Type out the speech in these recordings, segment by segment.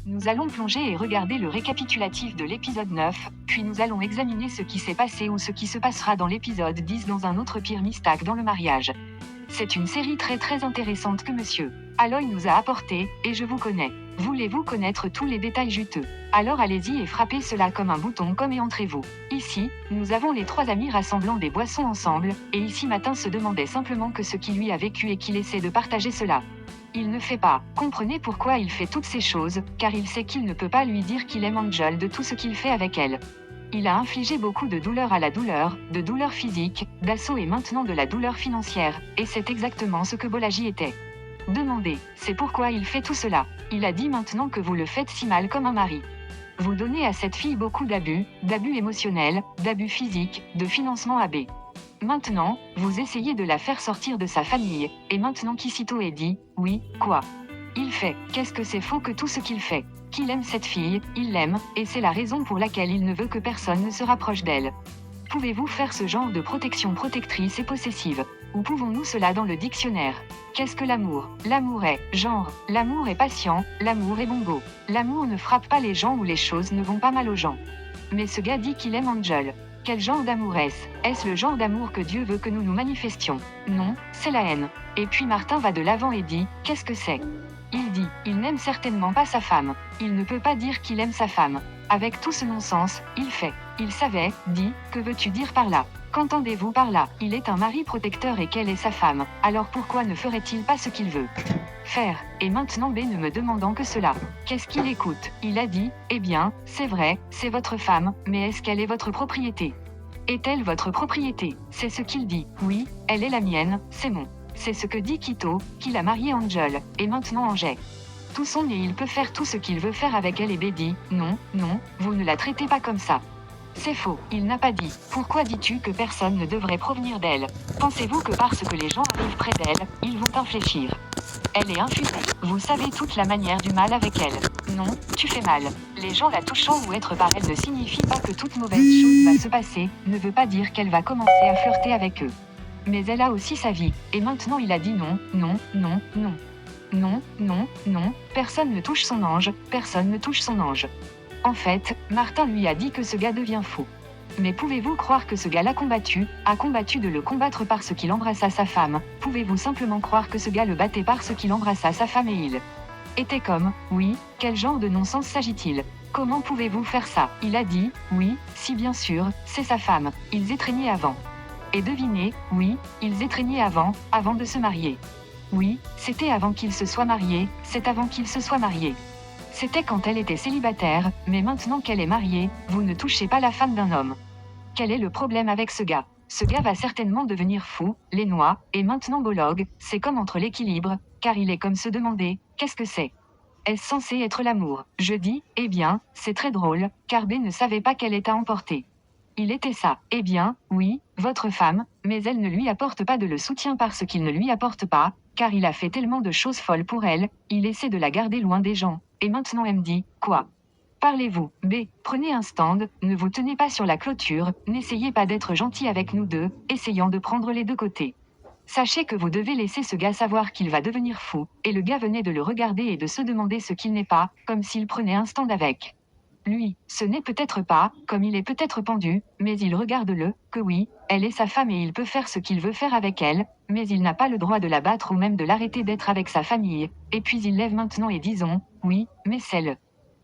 Nous allons plonger et regarder le récapitulatif de l'épisode 9, puis nous allons examiner ce qui s'est passé ou ce qui se passera dans l'épisode 10 dans un autre pire mystake dans le mariage. C'est une série très intéressante que Monsieur Aloy nous a apportée, et je vous connais. Voulez-vous connaître tous les détails juteux? Alors allez-y et frappez cela comme un bouton comme et entrez-vous. Ici, nous avons les trois amis rassemblant des boissons ensemble, et ici Matin se demandait simplement que ce qui lui a vécu et qu'il essaie de partager cela. Il ne fait pas. Comprenez pourquoi il fait toutes ces choses, car il sait qu'il ne peut pas lui dire qu'il aime Angel de tout ce qu'il fait avec elle. Il a infligé beaucoup de douleur à la douleur, de douleur physique, d'assaut et maintenant de la douleur financière, et c'est exactement ce que Bolaji était. Demandez, c'est pourquoi il fait tout cela. Il a dit maintenant que vous le faites si mal comme un mari. Vous donnez à cette fille beaucoup d'abus émotionnels, d'abus physiques, de financement à B. Maintenant, vous essayez de la faire sortir de sa famille, et maintenant qu'Isito est dit, oui, quoi? Il fait, qu'est-ce que c'est faux que tout ce qu'il fait? Qu'il aime cette fille, il l'aime, et c'est la raison pour laquelle il ne veut que personne ne se rapproche d'elle. Pouvez-vous faire ce genre de protection protectrice et possessive? Où pouvons-nous cela dans le dictionnaire? Qu'est-ce que l'amour? L'amour est, genre, l'amour est patient, l'amour est bongo. L'amour ne frappe pas les gens ou les choses ne vont pas mal aux gens. Mais ce gars dit qu'il aime Angel. Quel genre d'amour est-ce? Est-ce le genre d'amour que Dieu veut que nous manifestions? Non, c'est la haine. Et puis Martin va de l'avant et dit, qu'est-ce que c'est? Il dit, il n'aime certainement pas sa femme. Il ne peut pas dire qu'il aime sa femme. Avec tout ce non-sens, il fait. Il savait, dit, que veux-tu dire par là? Qu'entendez-vous par là? Il est un mari protecteur et qu'elle est sa femme. Alors pourquoi ne ferait-il pas ce qu'il veut faire? Et maintenant B ne me demandant que cela. Qu'est-ce qu'il écoute? Il a dit, eh bien, c'est vrai, c'est votre femme, mais est-ce qu'elle est votre propriété? Est-elle votre propriété? C'est ce qu'il dit. Oui, elle est la mienne, c'est mon. C'est ce que dit Kito, qu'il a marié Angel, et maintenant Angel. Tout son et il peut faire tout ce qu'il veut faire avec elle et B dit, non, vous ne la traitez pas comme ça. C'est faux, il n'a pas dit. Pourquoi dis-tu que personne ne devrait provenir d'elle? Pensez-vous que parce que les gens arrivent près d'elle, ils vont infléchir? Elle est infusée. Vous savez toute la manière du mal avec elle. Non, tu fais mal. Les gens la touchant ou être par elle ne signifie pas que toute mauvaise chose va se passer, ne veut pas dire qu'elle va commencer à flirter avec eux. Mais elle a aussi sa vie, et maintenant il a dit non, personne ne touche son ange, personne ne touche son ange. En fait, Martin lui a dit que ce gars devient fou. Mais pouvez-vous croire que ce gars l'a combattu, a combattu de le combattre parce qu'il embrassa sa femme? Pouvez-vous simplement croire que ce gars le battait parce qu'il embrassa sa femme et il était comme, oui, quel genre de non-sens s'agit-il? Comment pouvez-vous faire ça? Il a dit, oui, si bien sûr, c'est sa femme, ils étreignaient avant. Et devinez, oui, ils étreignaient avant de se marier. Oui, c'était avant qu'ils se soient mariés, c'est avant qu'ils se soient mariés. C'était quand elle était célibataire, mais maintenant qu'elle est mariée, vous ne touchez pas la femme d'un homme. Quel est le problème avec ce gars? Ce gars va certainement devenir fou, les noix, et maintenant Bolog, c'est comme entre l'équilibre, car il est comme se demander, qu'est-ce que c'est? Est-ce censé être l'amour? Je dis, eh bien, c'est très drôle, car B ne savait pas qu'elle est à emporter. Il était ça. Eh bien, oui, votre femme, mais elle ne lui apporte pas de le soutien parce qu'il ne lui apporte pas, car il a fait tellement de choses folles pour elle, il essaie de la garder loin des gens. Et maintenant elle me dit, quoi? Parlez-vous, B, prenez un stand, ne vous tenez pas sur la clôture, n'essayez pas d'être gentil avec nous deux, essayant de prendre les deux côtés. Sachez que vous devez laisser ce gars savoir qu'il va devenir fou, et le gars venait de le regarder et de se demander ce qu'il n'est pas, comme s'il prenait un stand avec lui. Ce n'est peut-être pas, comme il est peut-être pendu, mais il regarde-le, que oui, elle est sa femme et il peut faire ce qu'il veut faire avec elle, mais il n'a pas le droit de la battre ou même de l'arrêter d'être avec sa famille, et puis il lève maintenant et disons, oui, mais c'est le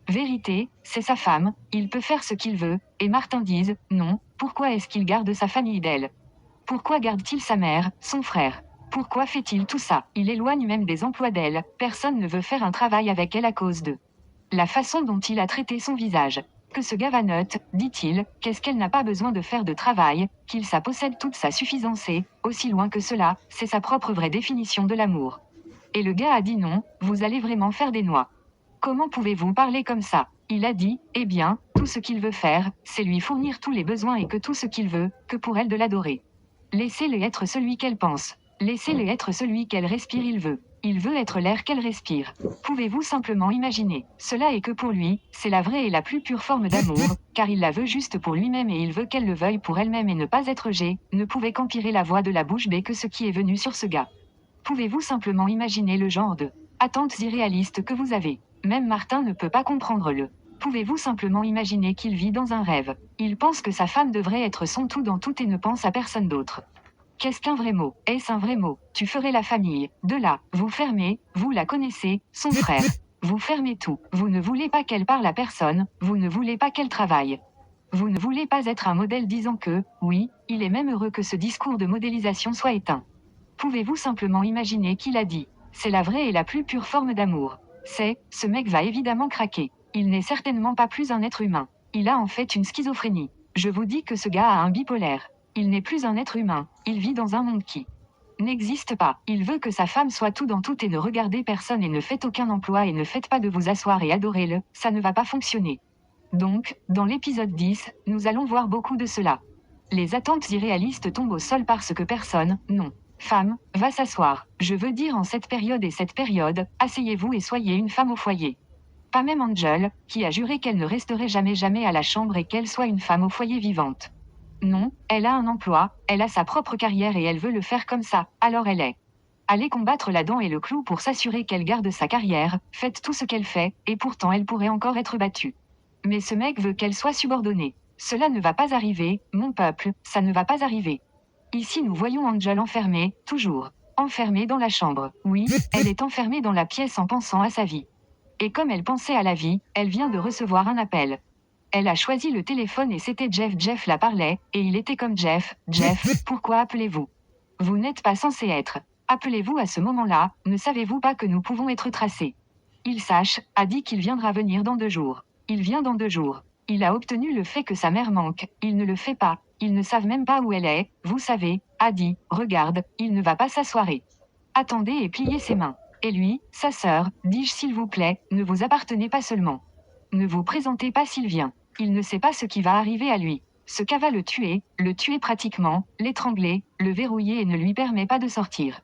vérité, c'est sa femme, il peut faire ce qu'il veut, et Martin dise, non, pourquoi est-ce qu'il garde sa famille d'elle? Pourquoi garde-t-il sa mère, son frère? Pourquoi fait-il tout ça? Il éloigne même des emplois d'elle, personne ne veut faire un travail avec elle à cause de la façon dont il a traité son visage. Que ce gars va note, dit-il, qu'est-ce qu'elle n'a pas besoin de faire de travail, qu'il ça possède toute sa suffisance et, aussi loin que cela, c'est sa propre vraie définition de l'amour. Et le gars a dit non, vous allez vraiment faire des noix. Comment pouvez-vous parler comme ça? Il a dit, eh bien, tout ce qu'il veut faire, c'est lui fournir tous les besoins et que tout ce qu'il veut, que pour elle de l'adorer. Laissez-le être celui qu'elle pense. Laissez-le être celui qu'elle respire il veut. Il veut être l'air qu'elle respire. Pouvez-vous simplement imaginer? Cela est que pour lui, c'est la vraie et la plus pure forme d'amour, car il la veut juste pour lui-même et il veut qu'elle le veuille pour elle-même et ne pas être G, ne pouvait qu'empirer la voix de la bouche B que ce qui est venu sur ce gars. Pouvez-vous simplement imaginer le genre de attentes irréalistes que vous avez? Même Martin ne peut pas comprendre le. Pouvez-vous simplement imaginer qu'il vit dans un rêve? Il pense que sa femme devrait être son tout dans tout et ne pense à personne d'autre. Qu'est-ce qu'un vrai mot? Est-ce un vrai mot? Tu ferais la famille. De là, vous fermez, vous la connaissez, son frère. Vous fermez tout. Vous ne voulez pas qu'elle parle à personne, vous ne voulez pas qu'elle travaille. Vous ne voulez pas être un modèle disant que, oui, il est même heureux que ce discours de modélisation soit éteint. Pouvez-vous simplement imaginer qu'il a dit? C'est la vraie et la plus pure forme d'amour. Ce mec va évidemment craquer. Il n'est certainement pas plus un être humain. Il a en fait une schizophrénie. Je vous dis que ce gars a un bipolaire. Il n'est plus un être humain, il vit dans un monde qui n'existe pas. Il veut que sa femme soit tout dans tout et ne regardez personne et ne faites aucun emploi et ne faites pas de vous asseoir et adorez-le, ça ne va pas fonctionner. Donc, dans l'épisode 10, nous allons voir beaucoup de cela. Les attentes irréalistes tombent au sol parce que personne, non. Femme, va s'asseoir. Je veux dire en cette période et cette période, asseyez-vous et soyez une femme au foyer. Pas même Angel, qui a juré qu'elle ne resterait jamais à la chambre et qu'elle soit une femme au foyer vivante. Non, elle a un emploi, elle a sa propre carrière et elle veut le faire comme ça, alors elle est. Allez combattre la dent et le clou pour s'assurer qu'elle garde sa carrière, faites tout ce qu'elle fait, et pourtant elle pourrait encore être battue. Mais ce mec veut qu'elle soit subordonnée. Cela ne va pas arriver, mon peuple, ça ne va pas arriver. Ici nous voyons Angel enfermée, toujours. Enfermée dans la chambre. Oui, elle est enfermée dans la pièce en pensant à sa vie. Et comme elle pensait à la vie, elle vient de recevoir un appel. Elle a choisi le téléphone et c'était Jeff. Jeff la parlait, et il était comme Jeff. Jeff, pourquoi appelez-vous? Vous n'êtes pas censé être. Appelez-vous à ce moment-là, ne savez-vous pas que nous pouvons être tracés? Il sache, a dit qu'il viendra venir dans 2 jours. Il vient dans 2 jours. Il a obtenu le fait que sa mère manque, il ne le fait pas, ils ne savent même pas où elle est, vous savez, a dit, regarde, il ne va pas s'asseoir. Attendez et pliez ses mains. Et lui, sa sœur, dis-je s'il vous plaît, ne vous appartenez pas seulement. Ne vous présentez pas s'il vient. Il ne sait pas ce qui va arriver à lui. Ce cas va le tuer pratiquement, l'étrangler, le verrouiller et ne lui permet pas de sortir.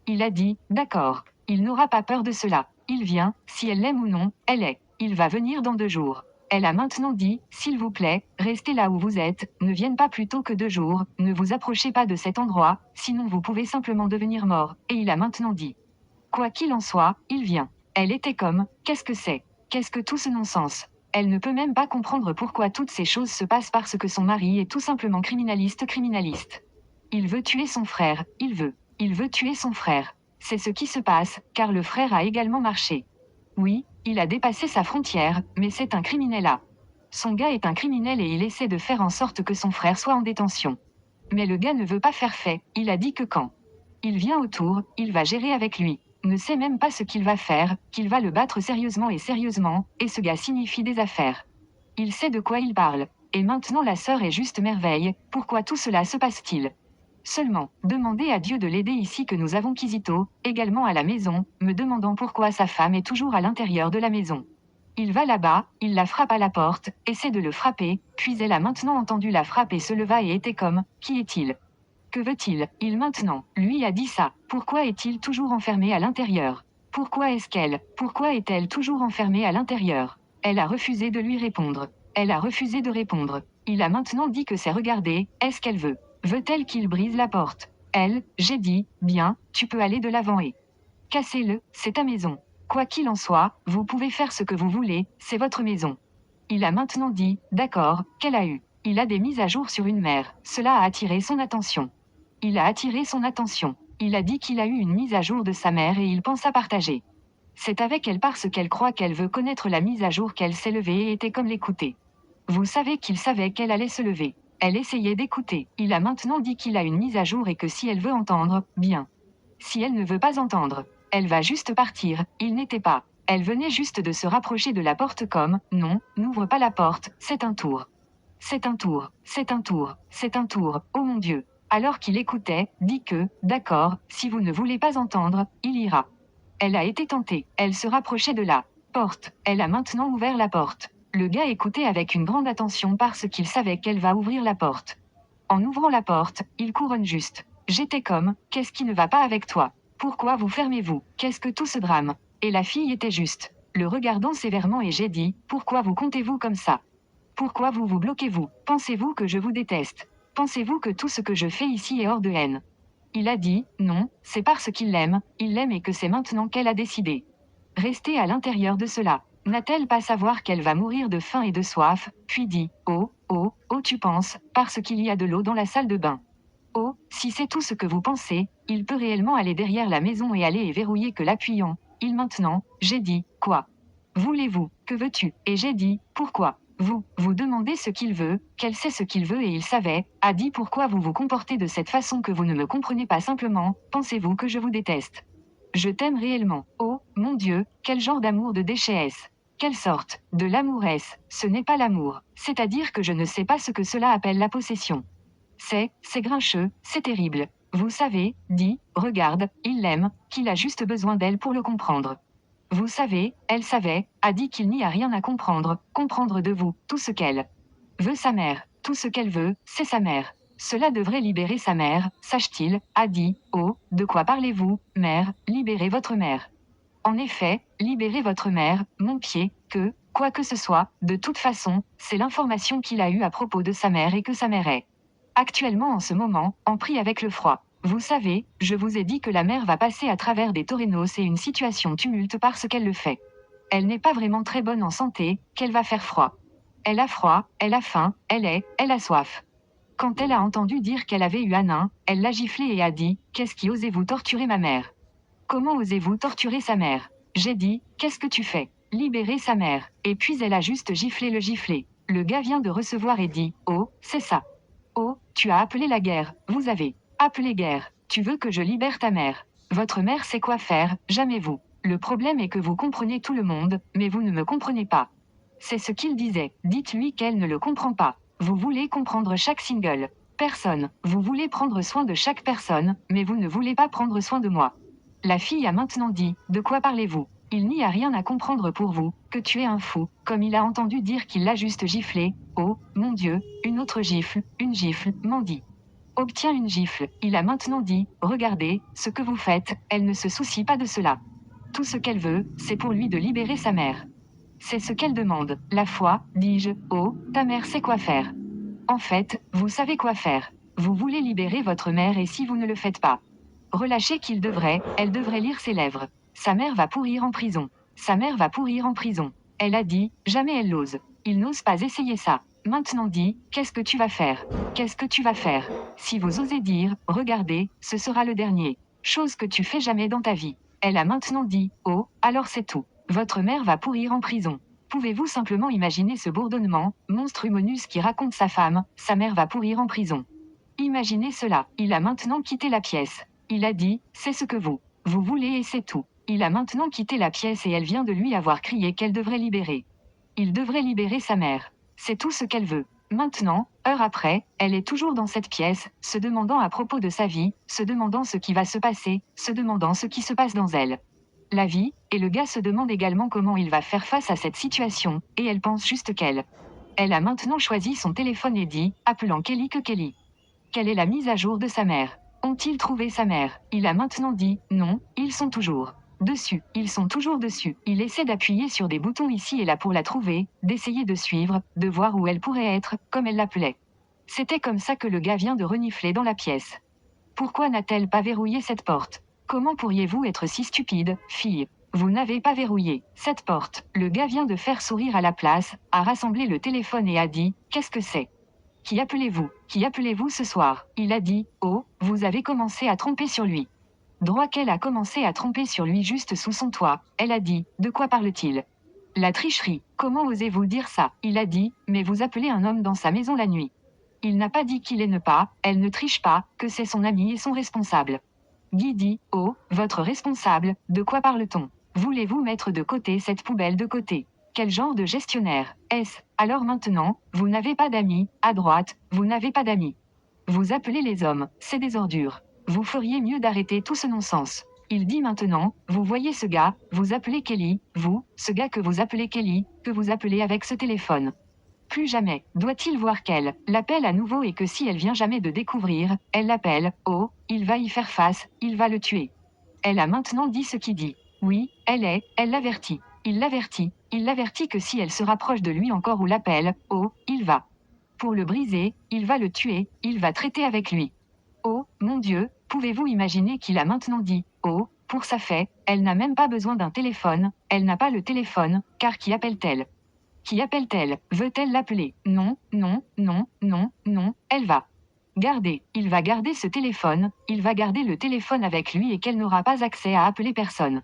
Il a dit, d'accord. Il n'aura pas peur de cela. Il vient, si elle l'aime ou non, elle est. Il va venir dans 2 jours. Elle a maintenant dit, s'il vous plaît, restez là où vous êtes, ne vienne pas plus tôt que 2 jours, ne vous approchez pas de cet endroit, sinon vous pouvez simplement devenir mort, et il a maintenant dit. Quoi qu'il en soit, il vient. Elle était comme, qu'est-ce que c'est? Qu'est-ce que tout ce non-sens? Elle ne peut même pas comprendre pourquoi toutes ces choses se passent parce que son mari est tout simplement criminaliste. Il veut tuer son frère, il veut tuer son frère. C'est ce qui se passe, car le frère a également marché. Oui, il a dépassé sa frontière, mais c'est un criminel là. Son gars est un criminel et il essaie de faire en sorte que son frère soit en détention. Mais le gars ne veut pas faire fait, il a dit que quand il vient autour, il va gérer avec lui. Ne sait même pas ce qu'il va faire, qu'il va le battre sérieusement, et ce gars signifie des affaires. Il sait de quoi il parle. Et maintenant la sœur est juste merveille, pourquoi tout cela se passe-t-il? Seulement, demandez à Dieu de l'aider ici que nous avons Kizito, également à la maison, me demandant pourquoi sa femme est toujours à l'intérieur de la maison. Il va là-bas, il la frappe à la porte, essaie de le frapper, puis elle a maintenant entendu la frappe et se leva et était comme, qui est-il? Que veut-il, il maintenant? Lui a dit ça. Pourquoi est-il toujours enfermé à l'intérieur? Pourquoi est-elle toujours enfermée à l'intérieur? Elle a refusé de lui répondre. Elle a refusé de répondre. Il a maintenant dit que c'est regarder, est-ce qu'elle veut? Veut-elle qu'il brise la porte? J'ai dit, bien, tu peux aller de l'avant et cassez-le, c'est ta maison. Quoi qu'il en soit, vous pouvez faire ce que vous voulez, c'est votre maison. Il a maintenant dit, d'accord, qu'elle a eu. Il a des mises à jour sur une mère, cela a attiré son attention. Il a attiré son attention. Il a dit qu'il a eu une mise à jour de sa mère et il pense à partager. C'est avec elle parce qu'elle croit qu'elle veut connaître la mise à jour qu'elle s'est levée et était comme l'écouter. Vous savez qu'il savait qu'elle allait se lever. Elle essayait d'écouter. Il a maintenant dit qu'il a une mise à jour et que si elle veut entendre, bien. Si elle ne veut pas entendre, elle va juste partir. Il n'était pas. Elle venait juste de se rapprocher de la porte comme, non, n'ouvre pas la porte, c'est un tour. C'est un tour, c'est un tour, c'est un tour, oh mon Dieu. Alors qu'il écoutait, dit que, d'accord, si vous ne voulez pas entendre, il ira. Elle a été tentée, elle se rapprochait de la porte, elle a maintenant ouvert la porte. Le gars écoutait avec une grande attention parce qu'il savait qu'elle va ouvrir la porte. En ouvrant la porte, il couronne juste. J'étais comme, qu'est-ce qui ne va pas avec toi? Pourquoi vous fermez-vous? Qu'est-ce que tout ce drame? Et la fille était juste. Le regardant sévèrement et j'ai dit, pourquoi vous comptez-vous comme ça? Pourquoi vous vous bloquez-vous? Pensez-vous que je vous déteste? Pensez-vous que tout ce que je fais ici est hors de haine? Il a dit, non, c'est parce qu'il l'aime et que c'est maintenant qu'elle a décidé. Rester à l'intérieur de cela. N'a-t-elle pas savoir qu'elle va mourir de faim et de soif, puis dit, oh, oh, oh tu penses, parce qu'il y a de l'eau dans la salle de bain. Oh, si c'est tout ce que vous pensez, il peut réellement aller derrière la maison et aller et verrouiller que l'appuyant. Il maintenant, j'ai dit, quoi? Voulez-vous, que veux-tu? Et j'ai dit, pourquoi? Vous demandez ce qu'il veut, qu'elle sait ce qu'il veut et il savait, a dit pourquoi vous vous comportez de cette façon que vous ne me comprenez pas simplement, pensez-vous que je vous déteste? Je t'aime réellement. Oh, mon Dieu, quel genre d'amour de déchet est-ce? Quelle sorte de l'amour est-ce? Ce n'est pas l'amour. C'est-à-dire que je ne sais pas ce que cela appelle la possession. C'est grincheux, c'est terrible. Vous savez, dit, regarde, il l'aime, qu'il a juste besoin d'elle pour le comprendre. Vous savez, elle savait, a dit qu'il n'y a rien à comprendre de vous, tout ce qu'elle veut sa mère, tout ce qu'elle veut, c'est sa mère. Cela devrait libérer sa mère, sache-t-il, a dit, oh, de quoi parlez-vous, mère, libérez votre mère. En effet, libérez votre mère, mon pied, quoi que ce soit, de toute façon, c'est l'information qu'il a eue à propos de sa mère et que sa mère est actuellement en ce moment, en prie avec le froid. Vous savez, je vous ai dit que la mère va passer à travers des torrénos et une situation tumulte parce qu'elle le fait. Elle n'est pas vraiment très bonne en santé, qu'elle va faire froid. Elle a froid, elle a faim, elle a soif. Quand elle a entendu dire qu'elle avait eu un nain, elle l'a giflé et a dit, qu'est-ce qui osez-vous torturer ma mère? Comment osez-vous torturer sa mère? J'ai dit, qu'est-ce que tu fais? Libérer sa mère. Et puis elle a juste giflé le giflé. Le gars vient de recevoir et dit, oh, c'est ça. Oh, tu as appelé la guerre, vous avez appelé guerre. Tu veux que je libère ta mère. Votre mère sait quoi faire, jamais vous. Le problème est que vous comprenez tout le monde, mais vous ne me comprenez pas. C'est ce qu'il disait. Dites-lui qu'elle ne le comprend pas. Vous voulez comprendre chaque single. Personne. Vous voulez prendre soin de chaque personne, mais vous ne voulez pas prendre soin de moi. La fille a maintenant dit, de quoi parlez-vous? Il n'y a rien à comprendre pour vous, que tu es un fou, comme il a entendu dire qu'il l'a juste giflé. Oh, mon Dieu, une autre gifle, une gifle, m'en dit. Obtient une gifle, il a maintenant dit, regardez, ce que vous faites, elle ne se soucie pas de cela. Tout ce qu'elle veut, c'est pour lui de libérer sa mère. C'est ce qu'elle demande, la foi, dis-je, oh, ta mère sait quoi faire. En fait, vous savez quoi faire. Vous voulez libérer votre mère et si vous ne le faites pas, relâchez elle devrait lire ses lèvres. Sa mère va pourrir en prison. Sa mère va pourrir en prison. Elle a dit, jamais elle l'ose. Il n'ose pas essayer ça. Maintenant dit, qu'est-ce que tu vas faire? Qu'est-ce que tu vas faire? Si vous osez dire, regardez, ce sera le dernier. Chose que tu fais jamais dans ta vie. Elle a maintenant dit, oh, alors c'est tout. Votre mère va pourrir en prison. Pouvez-vous simplement imaginer ce bourdonnement, monstre humonus qui raconte sa femme, sa mère va pourrir en prison. Imaginez cela. Il a maintenant quitté la pièce. Il a dit, c'est ce que vous voulez et c'est tout. Il a maintenant quitté la pièce et elle vient de lui avoir crié qu'elle devrait libérer. Il devrait libérer sa mère. C'est tout ce qu'elle veut. Maintenant, heure après, elle est toujours dans cette pièce, se demandant à propos de sa vie, se demandant ce qui va se passer, se demandant ce qui se passe dans elle. La vie, et le gars se demande également comment il va faire face à cette situation, et elle pense juste qu'elle. Elle a maintenant choisi son téléphone et dit, appelant Kelly que Kelly. Quelle est la mise à jour de sa mère? Ont-ils trouvé sa mère? Il a maintenant dit, non, ils sont toujours dessus. Ils sont toujours dessus. Il essaie d'appuyer sur des boutons ici et là pour la trouver, d'essayer de suivre, de voir où elle pourrait être, comme elle l'appelait. C'était comme ça que le gars vient de renifler dans la pièce. Pourquoi n'a-t-elle pas verrouillé cette porte? Comment pourriez-vous être si stupide, fille? Vous n'avez pas verrouillé cette porte. Le gars vient de faire sourire à la place, a rassemblé le téléphone et a dit, qu'est-ce que c'est? Qui appelez-vous? Qui appelez-vous ce soir? Il a dit, oh, vous avez commencé à tromper sur lui. Droit qu'elle a commencé à tromper sur lui juste sous son toit. Elle a dit, de quoi parle-t-il? La tricherie. Comment osez-vous dire ça? Il a dit, mais vous appelez un homme dans sa maison la nuit. Il n'a pas dit qu'il est ne pas, elle ne triche pas, que c'est son ami et son responsable. Guy dit, oh, votre responsable, de quoi parle-t-on? Voulez-vous mettre de côté cette poubelle de côté? Quel genre de gestionnaire est-ce? Alors maintenant, vous n'avez pas d'amis, à droite, vous n'avez pas d'amis. Vous appelez les hommes, c'est des ordures. Vous feriez mieux d'arrêter tout ce non-sens. Il dit maintenant, vous voyez ce gars, vous appelez Kelly, vous, ce gars que vous appelez Kelly, que vous appelez avec ce téléphone. Plus jamais, doit-il voir qu'elle l'appelle à nouveau et que si elle vient jamais de découvrir, elle l'appelle, oh, il va y faire face, il va le tuer. Elle a maintenant dit ce qu'il dit. Oui, elle l'avertit. Il l'avertit que si elle se rapproche de lui encore ou l'appelle, oh, il va. Pour le briser, il va le tuer, il va traiter avec lui. Oh, mon Dieu, pouvez-vous imaginer qu'il a maintenant dit, oh, Pour ça fait, elle n'a même pas besoin d'un téléphone, elle n'a pas le téléphone, car qui appelle-t-elle? Qui appelle-t-elle? Veut-elle l'appeler? Non, non, non, non, non, elle va garder. Il va garder ce téléphone, il va garder le téléphone avec lui et qu'elle n'aura pas accès à appeler personne.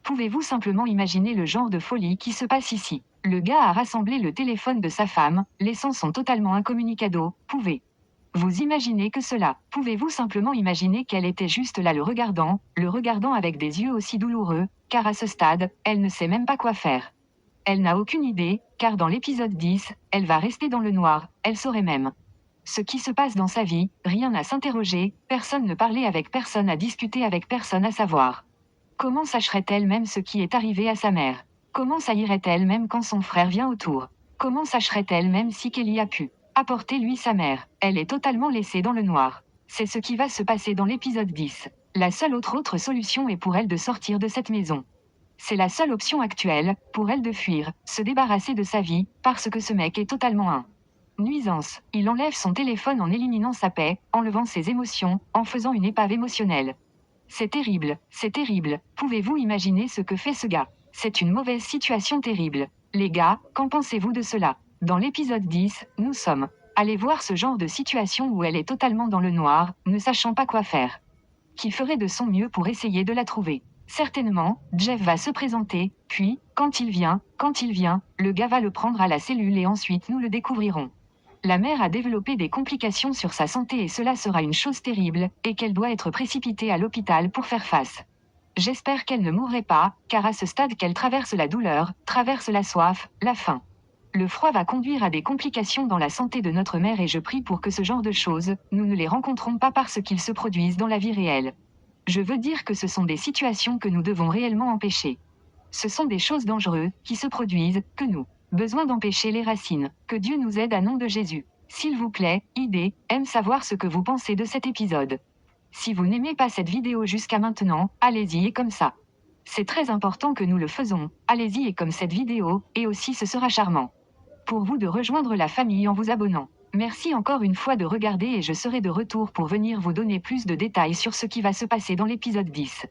Pouvez-vous simplement imaginer le genre de folie qui se passe ici? Le gars a rassemblé le téléphone de sa femme, laissant son totalement incommunicado. Vous imaginez que cela? Pouvez-vous simplement imaginer qu'elle était juste là le regardant avec des yeux aussi douloureux, car à ce stade, elle ne sait même pas quoi faire. Elle n'a aucune idée, car dans l'épisode 10, elle va rester dans le noir, elle saurait même ce qui se passe dans sa vie, rien à s'interroger, personne ne parlait avec personne à discuter avec personne à savoir. Comment sacherait-elle même ce qui est arrivé à sa mère? Comment saillirait-elle même quand son frère vient autour? Comment sacherait-elle même si Kelly a pu apporter lui sa mère? Elle est totalement laissée dans le noir. C'est ce qui va se passer dans l'épisode 10. La seule autre solution est pour elle de sortir de cette maison. C'est la seule option actuelle, pour elle de fuir, se débarrasser de sa vie, parce que ce mec est totalement un nuisance. Il enlève son téléphone en éliminant sa paix, enlevant ses émotions, en faisant une épave émotionnelle. C'est terrible, c'est terrible. Pouvez-vous imaginer ce que fait ce gars? C'est une mauvaise situation terrible. Les gars, qu'en pensez-vous de cela? Dans l'épisode 10, nous sommes allés voir ce genre de situation où elle est totalement dans le noir, ne sachant pas quoi faire. Qui ferait de son mieux pour essayer de la trouver? Certainement, Jeff va se présenter, puis, quand il vient, le gars va le prendre à la cellule et ensuite nous le découvrirons. La mère a développé des complications sur sa santé et cela sera une chose terrible, et qu'elle doit être précipitée à l'hôpital pour faire face. J'espère qu'elle ne mourrait pas, car à ce stade qu'elle traverse la douleur, traverse la soif, la faim. Le froid va conduire à des complications dans la santé de notre mère et je prie pour que ce genre de choses, nous ne les rencontrons pas parce qu'ils se produisent dans la vie réelle. Je veux dire que ce sont des situations que nous devons réellement empêcher. Ce sont des choses dangereuses qui se produisent, que nous besoin d'empêcher les racines. Que Dieu nous aide à nom de Jésus. S'il vous plaît, aime savoir ce que vous pensez de cet épisode. Si vous n'aimez pas cette vidéo jusqu'à maintenant, allez-y et comme ça. C'est très important que nous le faisons, allez-y et comme cette vidéo, et aussi ce sera charmant. Pour vous de rejoindre la famille en vous abonnant. Merci encore une fois de regarder et je serai de retour pour venir vous donner plus de détails sur ce qui va se passer dans l'épisode 10.